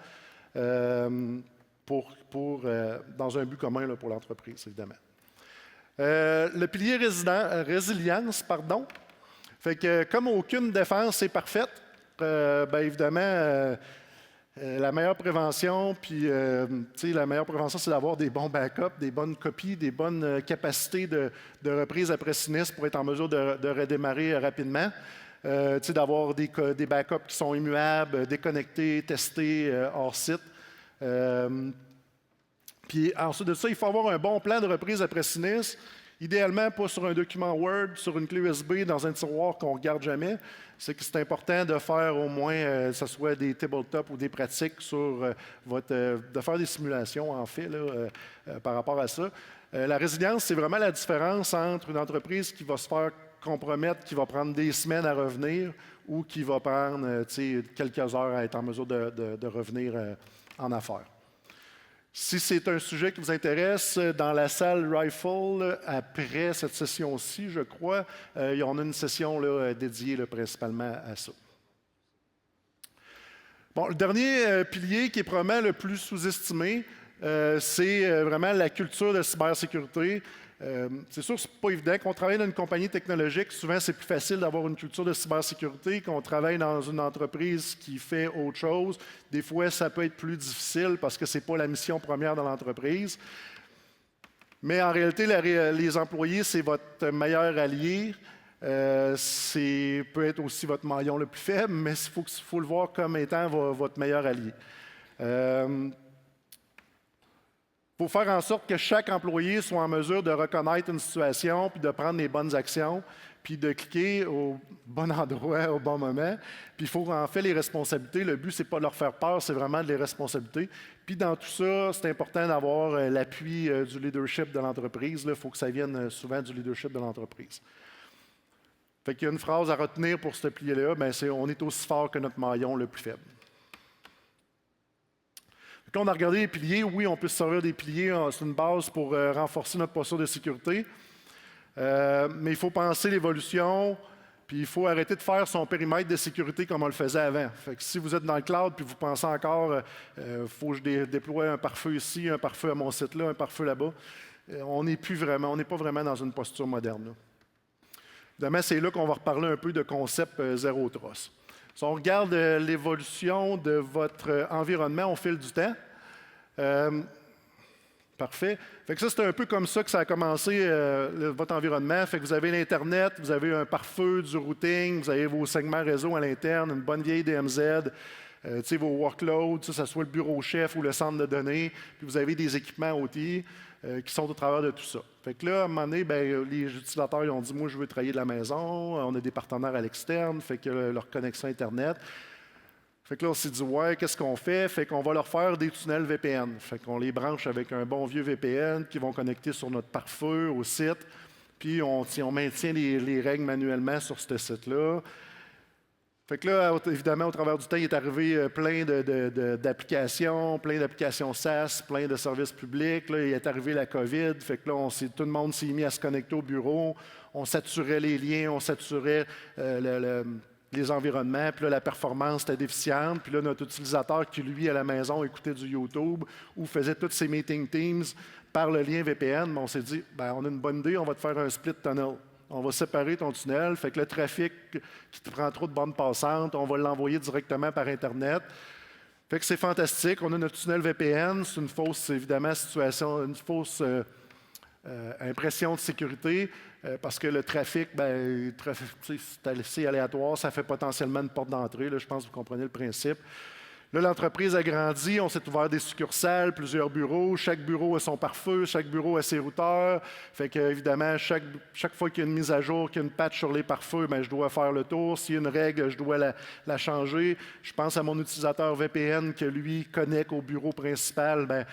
dans un but commun là, pour l'entreprise, évidemment. Le pilier résilience, pardon. Fait que comme aucune défense est parfaite, bien évidemment, la meilleure prévention, c'est d'avoir des bons backups, des bonnes copies, des bonnes capacités de reprise après sinistre pour être en mesure de redémarrer rapidement. D'avoir des backups qui sont immuables, déconnectés, testés hors site. Puis ensuite de ça, il faut avoir un bon plan de reprise après sinistre, idéalement pas sur un document Word, sur une clé USB, dans un tiroir qu'on ne regarde jamais. C'est important de faire au moins, que ce soit des tabletops ou des pratiques sur de faire des simulations, en fait, là, par rapport à ça. La résilience, c'est vraiment la différence entre une entreprise qui va se faire compromettre, qui va prendre des semaines à revenir, ou qui va prendre quelques heures à être en mesure de revenir en affaires. Si c'est un sujet qui vous intéresse, dans la salle Rifle, après cette session-ci, je crois, on a une session là, dédiée là, principalement à ça. Bon, le dernier pilier qui est probablement le plus sous-estimé, c'est vraiment la culture de cybersécurité. C'est sûr que ce n'est pas évident. Quand on travaille dans une compagnie technologique, souvent c'est plus facile d'avoir une culture de cybersécurité. Quand on travaille dans une entreprise qui fait autre chose, des fois ça peut être plus difficile parce que ce n'est pas la mission première de l'entreprise. Mais en réalité, les employés, c'est votre meilleur allié. Peut être aussi votre maillon le plus faible, mais il faut le voir comme étant votre meilleur allié. Il faut faire en sorte que chaque employé soit en mesure de reconnaître une situation, puis de prendre les bonnes actions, puis de cliquer au bon endroit, au bon moment. Puis il faut en fait les responsabilités. Le but, ce n'est pas de leur faire peur, c'est vraiment de les responsabiliser. Puis dans tout ça, c'est important d'avoir l'appui du leadership de l'entreprise. Il faut que ça vienne souvent du leadership de l'entreprise. Fait qu'il y a une phrase à retenir pour ce pilier-là, c'est « on est aussi fort que notre maillon le plus faible ». Quand on a regardé les piliers, oui, on peut se servir des piliers, c'est une base pour renforcer notre posture de sécurité. Mais il faut penser l'évolution, puis il faut arrêter de faire son périmètre de sécurité comme on le faisait avant. Fait que si vous êtes dans le cloud puis vous pensez encore, faut que je déploie un pare-feu ici, un pare-feu à mon site là, un pare-feu là-bas, on n'est pas vraiment dans une posture moderne. Là. Demain, c'est là qu'on va reparler un peu de concept zéro trace. Si on regarde l'évolution de votre environnement au fil du temps, Parfait. Fait que ça, c'est un peu comme ça que ça a commencé, votre environnement. Fait que vous avez l'Internet, vous avez un pare-feu, du routing, vous avez vos segments réseau à l'interne, une bonne vieille DMZ, vos workloads, que ce soit le bureau chef ou le centre de données, puis vous avez des équipements OT qui sont au travers de tout ça. Fait que là, à un moment donné, les utilisateurs ils ont dit « Moi, je veux travailler de la maison. » On a des partenaires à l'externe, fait que leur connexion Internet. Fait que là, on s'est dit, ouais, qu'est-ce qu'on fait? Fait qu'on va leur faire des tunnels VPN. Fait qu'on les branche avec un bon vieux VPN qui vont connecter sur notre pare-feu au site. Puis on maintient les règles manuellement sur ce site-là. Fait que là, évidemment, au travers du temps, il est arrivé plein d'applications, plein d'applications SaaS, plein de services publics. Là, il est arrivé la COVID. Fait que là, tout le monde s'est mis à se connecter au bureau. On saturait les liens, on saturait les environnements, puis là, la performance était déficiente, puis là, notre utilisateur qui, lui, à la maison, écoutait du YouTube ou faisait tous ses meeting Teams par le lien VPN, mais on s'est dit, on a une bonne idée, on va te faire un split tunnel. On va séparer ton tunnel, fait que le trafic qui te prend trop de bandes passantes, on va l'envoyer directement par Internet. Fait que c'est fantastique, on a notre tunnel VPN, c'est une fausse, évidemment, situation, une fausse impression de sécurité, parce que le trafic, c'est assez aléatoire, ça fait potentiellement une porte d'entrée. Là, je pense que vous comprenez le principe. Là, l'entreprise a grandi, on s'est ouvert des succursales, plusieurs bureaux. Chaque bureau a son pare-feu, chaque bureau a ses routeurs. Fait que, évidemment, chaque fois qu'il y a une mise à jour, qu'il y a une patch sur les pare-feux, je dois faire le tour. S'il y a une règle, je dois la changer. Je pense à mon utilisateur VPN que lui connecte au bureau principal.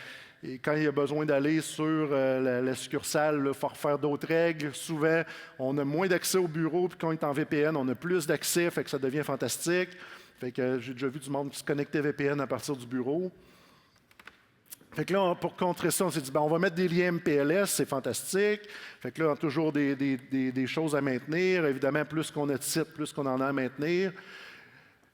Et quand il y a besoin d'aller sur la succursale, il faut refaire d'autres règles. Souvent, on a moins d'accès au bureau, puis quand on est en VPN, on a plus d'accès, fait que ça devient fantastique. Fait que j'ai déjà vu du monde qui se connectait VPN à partir du bureau. Fait que là, pour contrer ça, on s'est dit, on va mettre des liens MPLS, c'est fantastique. Fait que là, on a toujours des choses à maintenir. Évidemment, plus qu'on a de sites, plus qu'on en a à maintenir.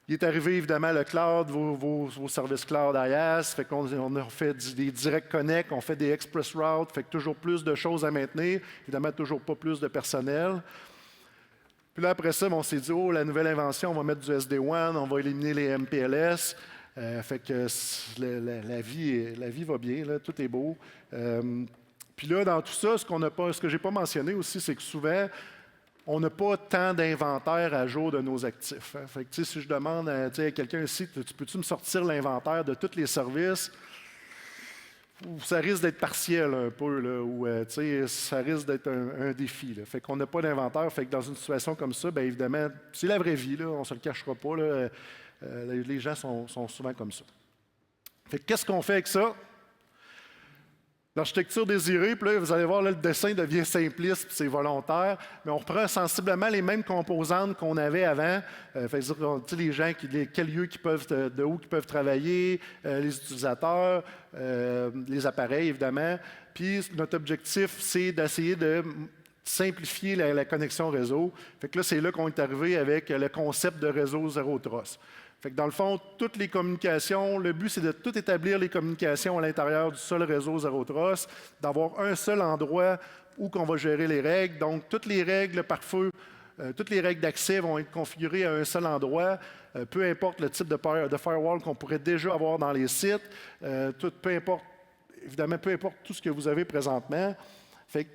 Il est arrivé, évidemment, le cloud, vos services cloud IaaS. Fait qu'on a fait des direct connect, on fait des express routes. Fait que toujours plus de choses à maintenir. Évidemment, toujours pas plus de personnel. Puis là, après ça, on s'est dit, la nouvelle invention, on va mettre du SD-WAN, on va éliminer les MPLS. Fait que la vie va bien, là, tout est beau. Puis là, dans tout ça, ce que je n'ai pas mentionné aussi, c'est que souvent, on n'a pas tant d'inventaire à jour de nos actifs. Hein. Fait que, si je demande à quelqu'un ici, peux-tu me sortir l'inventaire de tous les services? Ça risque d'être partiel un peu, là, ou ça risque d'être un défi. Là. Fait qu'on n'a pas d'inventaire. Fait que dans une situation comme ça, bien évidemment, c'est la vraie vie, là, on ne se le cachera pas. Là, les gens sont souvent comme ça. Fait que qu'est-ce qu'on fait avec ça? L'architecture désirée, puis là, vous allez voir, là, le dessin devient simpliste, puis c'est volontaire, mais on reprend sensiblement les mêmes composantes qu'on avait avant. Les gens, quels lieux de où ils peuvent travailler, les utilisateurs, les appareils, évidemment. Puis notre objectif, c'est d'essayer de simplifier la connexion réseau. Fait que là, c'est là qu'on est arrivé avec le concept de réseau zéro trust. Fait que dans le fond, toutes les communications, le but, c'est de tout établir les communications à l'intérieur du seul réseau zéro trust, d'avoir un seul endroit où on va gérer les règles. Donc, toutes les règles par feu, toutes les règles d'accès vont être configurées à un seul endroit, peu importe le type de firewall qu'on pourrait déjà avoir dans les sites, peu importe tout ce que vous avez présentement. Fait que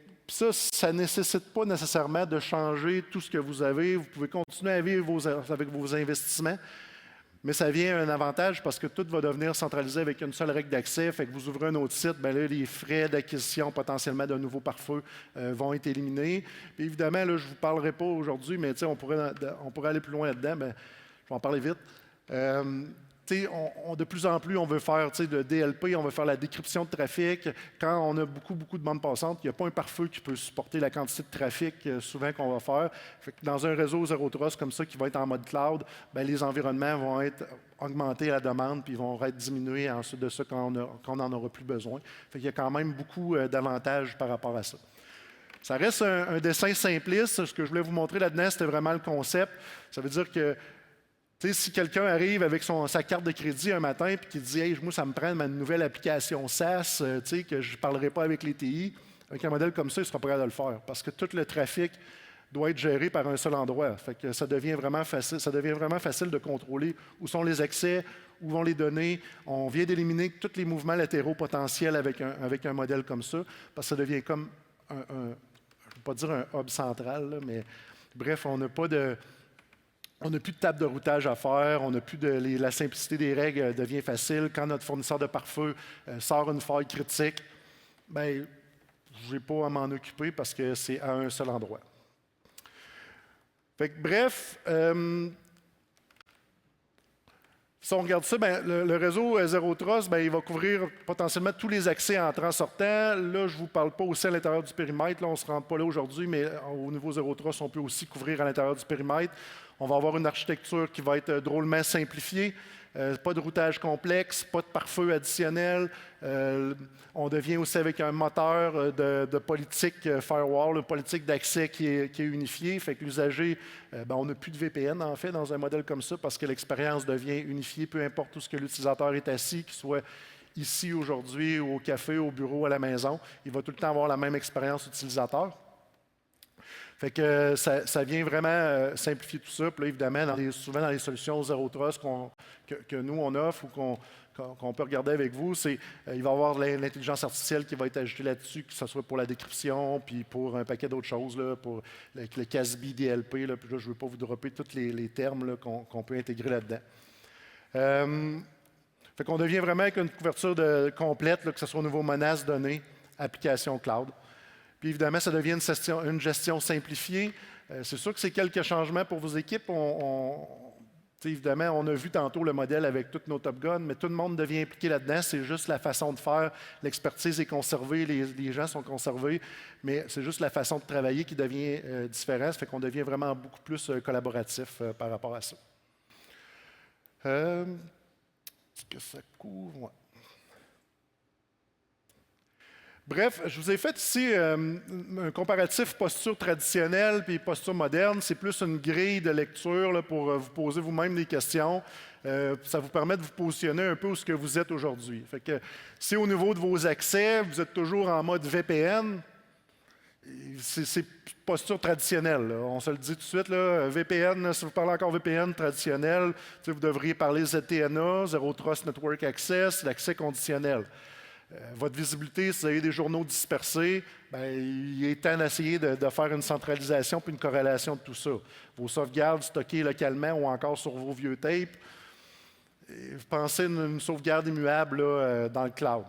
ça ne nécessite pas nécessairement de changer tout ce que vous avez. Vous pouvez continuer à vivre avec vos investissements. Mais ça vient un avantage parce que tout va devenir centralisé avec une seule règle d'accès. Fait que vous ouvrez un autre site, bien là, les frais d'acquisition potentiellement d'un nouveau pare-feu vont être éliminés. Puis évidemment, là, je ne vous parlerai pas aujourd'hui, mais on pourrait aller plus loin là-dedans. Je vais en parler vite. De plus en plus, on veut faire de DLP, on veut faire la décryption de trafic. Quand on a beaucoup de bandes passantes, il n'y a pas un pare-feu qui peut supporter la quantité de trafic souvent qu'on va faire. Fait que dans un réseau zéro trust comme ça qui va être en mode cloud, les environnements vont être augmentés à la demande puis ils vont être diminués ensuite de ça quand on n'en aura plus besoin. Fait qu'il y a quand même beaucoup d'avantages par rapport à ça. Ça reste un dessin simpliste. Ce que je voulais vous montrer là-dedans, c'était vraiment le concept. Ça veut dire que si quelqu'un arrive avec sa carte de crédit un matin et qui dit « Hey, moi, ça me prend ma nouvelle application SaaS, que je ne parlerai pas avec les TI », avec un modèle comme ça, il sera prêt à le faire parce que tout le trafic doit être géré par un seul endroit. Fait que ça devient vraiment facile de contrôler où sont les accès, où vont les données. On vient d'éliminer tous les mouvements latéraux potentiels avec un modèle comme ça, parce que ça devient comme je ne veux pas dire un hub central, là, mais bref, on n'a plus de table de routage à faire, la simplicité des règles devient facile. Quand notre fournisseur de pare-feu sort une faille critique, bien, je n'ai pas à m'en occuper parce que c'est à un seul endroit. Fait que, bref, si on regarde ça, bien, le réseau Zero Trust, bien, il va couvrir potentiellement tous les accès entrants-sortants. Là, je ne vous parle pas aussi à l'intérieur du périmètre. Là, on ne se rend pas là aujourd'hui, mais au niveau Zero Trust, on peut aussi couvrir à l'intérieur du périmètre. On va avoir une architecture qui va être drôlement simplifiée. Pas de routage complexe, pas de pare-feu additionnel. On devient aussi avec un moteur de politique firewall, une politique d'accès qui est unifiée. Fait que l'usager, on n'a plus de VPN en fait dans un modèle comme ça parce que l'expérience devient unifiée, peu importe où ce que l'utilisateur est assis, qu'il soit ici aujourd'hui, au café, au bureau, à la maison. Il va tout le temps avoir la même expérience utilisateur. Fait que ça vient vraiment simplifier tout ça. Puis là, évidemment, souvent dans les solutions Zero Trust que nous, on offre ou qu'on peut regarder avec vous, il va y avoir l'intelligence artificielle qui va être ajoutée là-dessus, que ce soit pour la décryption, puis pour un paquet d'autres choses, là, pour le CASB, DLP. Là, puis là, je ne veux pas vous dropper tous les termes qu'on peut intégrer là-dedans. Fait qu'on devient vraiment avec une couverture complète, là, que ce soit au niveau menaces, données, applications cloud. Puis évidemment, ça devient une gestion simplifiée. C'est sûr que c'est quelques changements pour vos équipes. Évidemment, on a vu tantôt le modèle avec toutes nos Top Guns, mais tout le monde devient impliqué là-dedans. C'est juste la façon de faire. L'expertise est conservée, les gens sont conservés, mais c'est juste la façon de travailler qui devient différente. Ça fait qu'on devient vraiment beaucoup plus collaboratif par rapport à ça. Est-ce que ça couvre? Ouais. Bref, je vous ai fait ici un comparatif posture traditionnelle puis posture moderne. C'est plus une grille de lecture là, pour vous poser vous-même des questions. Ça vous permet de vous positionner un peu où ce que vous êtes aujourd'hui. Fait que si au niveau de vos accès, vous êtes toujours en mode VPN, c'est posture traditionnelle. Là. On se le dit tout de suite. Là, VPN, là, si vous parlez encore VPN traditionnel, vous devriez parler ZTNA, Zero Trust Network Access, l'accès conditionnel. Votre visibilité, si vous avez des journaux dispersés, bien, il est temps d'essayer de faire une centralisation puis une corrélation de tout ça. Vos sauvegardes stockées localement ou encore sur vos vieux tapes. Vous pensez à une sauvegarde immuable là, dans le cloud.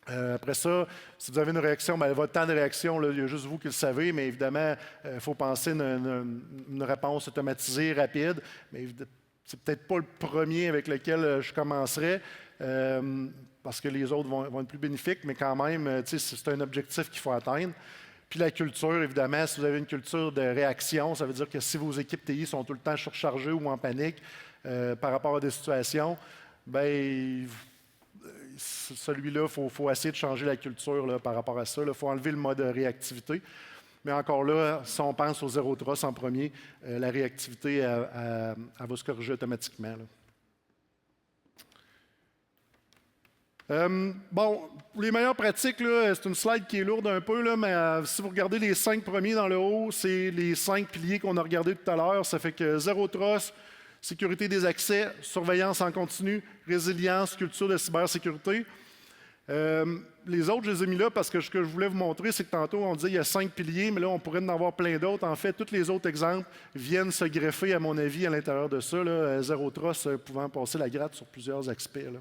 Après ça, si vous avez une réaction, bien, votre temps de réaction, là, il y a juste vous qui le savez, mais évidemment, il faut penser à une réponse automatisée, rapide. Mais c'est peut-être pas le premier avec lequel je commencerai. Parce que les autres vont être plus bénéfiques, mais quand même, c'est un objectif qu'il faut atteindre. Puis la culture, évidemment, si vous avez une culture de réaction, ça veut dire que si vos équipes TI sont tout le temps surchargées ou en panique par rapport à des situations, bien, celui-là, il faut essayer de changer la culture là, par rapport à ça. Il faut enlever le mode réactivité. Mais encore là, si on pense au Zero Trust en premier, la réactivité, elle va se corriger automatiquement. Là. Bon, pour les meilleures pratiques, c'est une slide qui est lourde un peu, là, mais si vous regardez les 5 premiers dans le haut, c'est les 5 piliers qu'on a regardés tout à l'heure. Ça fait que Zero Trust, sécurité des accès, surveillance en continu, résilience, culture de cybersécurité. Les autres, je les ai mis là parce que ce que je voulais vous montrer, c'est que tantôt, on disait qu'il y a 5 piliers, mais là, on pourrait en avoir plein d'autres. En fait, tous les autres exemples viennent se greffer, à mon avis, à l'intérieur de ça. Là, Zero Trust pouvant passer la gratte sur plusieurs aspects. Là.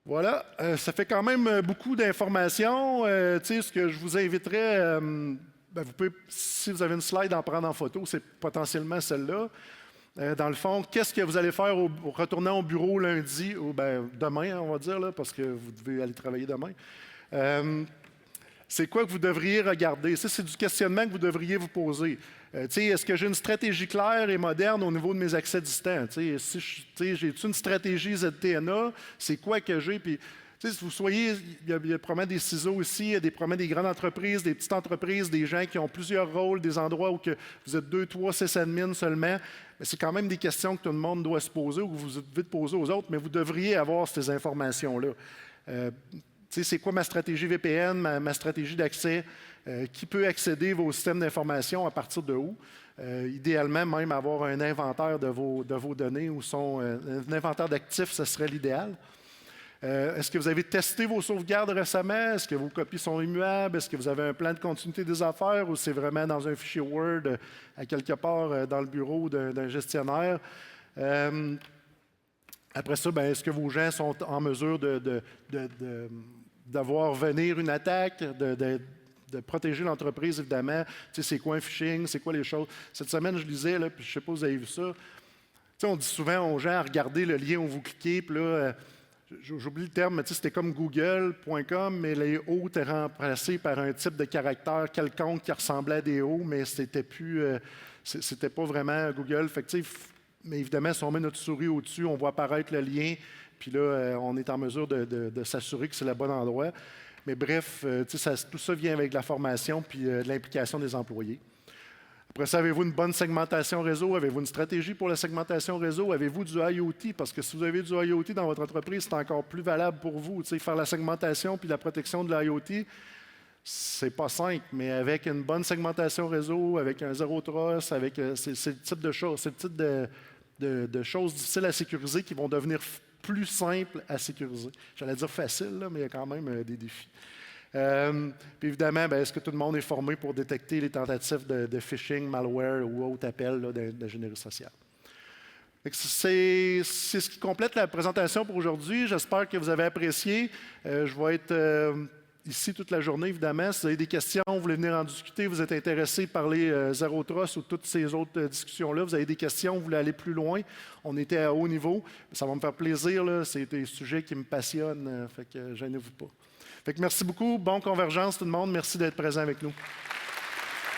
Voilà, ça fait quand même beaucoup d'informations. Ce que je vous inviterais, vous pouvez, si vous avez une slide, en prendre en photo, c'est potentiellement celle-là. Dans le fond, qu'est-ce que vous allez faire retournant au bureau lundi, ou demain, on va dire, là, parce que vous devez aller travailler demain. C'est quoi que vous devriez regarder? Ça, c'est du questionnement que vous devriez vous poser. Est-ce que j'ai une stratégie claire et moderne au niveau de mes accès distants? Si j'ai-tu une stratégie ZTNA? C'est quoi que j'ai? Puis, si vous soyez, il y a probablement des ciseaux ici, il y a probablement des grandes entreprises, des petites entreprises, des gens qui ont plusieurs rôles, des endroits où que vous êtes 2, 3, 6 admins seulement. Mais c'est quand même des questions que tout le monde doit se poser ou que vous devez poser aux autres, mais vous devriez avoir ces informations-là. sais, c'est quoi ma stratégie VPN, ma stratégie d'accès, qui peut accéder à vos systèmes d'information à partir de où. Idéalement, même avoir un inventaire de vos données ou un inventaire d'actifs, ce serait l'idéal. Est-ce que vous avez testé vos sauvegardes récemment? Est-ce que vos copies sont immuables? Est-ce que vous avez un plan de continuité des affaires ou c'est vraiment dans un fichier Word à quelque part dans le bureau d'un gestionnaire? Après ça, est-ce que vos gens sont en mesure d'avoir venir une attaque, de protéger l'entreprise, évidemment? Tu sais, c'est quoi un phishing? C'est quoi les choses? Cette semaine, je lisais, là, puis je ne sais pas si vous avez vu ça. Tu sais, on dit souvent aux gens, regardez le lien où vous cliquez, puis là, j'oublie le terme, mais c'était comme google.com, mais les O étaient remplacés par un type de caractère quelconque qui ressemblait à des O, mais c'était pas vraiment Google. Fait que, mais évidemment, si on met notre souris au-dessus, on voit apparaître le lien, puis là, on est en mesure de s'assurer que c'est le bon endroit. Mais bref, tout ça vient avec la formation puis de l'implication des employés. Après ça, avez-vous une bonne segmentation réseau? Avez-vous une stratégie pour la segmentation réseau? Avez-vous du IoT? Parce que si vous avez du IoT dans votre entreprise, c'est encore plus valable pour vous. Faire la segmentation puis la protection de l'IoT, c'est pas simple, mais avec une bonne segmentation réseau, avec un zéro trust, c'est le type de choses, c'est le type de choses difficiles à sécuriser qui vont devenir plus simples à sécuriser. J'allais dire facile, là, mais il y a quand même des défis. Puis évidemment, est-ce que tout le monde est formé pour détecter les tentatives de phishing, malware ou autre appel d'ingénierie sociale? C'est ce qui complète la présentation pour aujourd'hui. J'espère que vous avez apprécié. Je vais être ici toute la journée, évidemment. Si vous avez des questions, vous voulez venir en discuter, vous êtes intéressé par les Zero Trust ou toutes ces autres discussions-là, vous avez des questions, vous voulez aller plus loin, on était à haut niveau, ça va me faire plaisir. C'est des sujets qui me passionnent, fait que gênez-vous pas. Fait que merci beaucoup, bonne convergence tout le monde, merci d'être présent avec nous.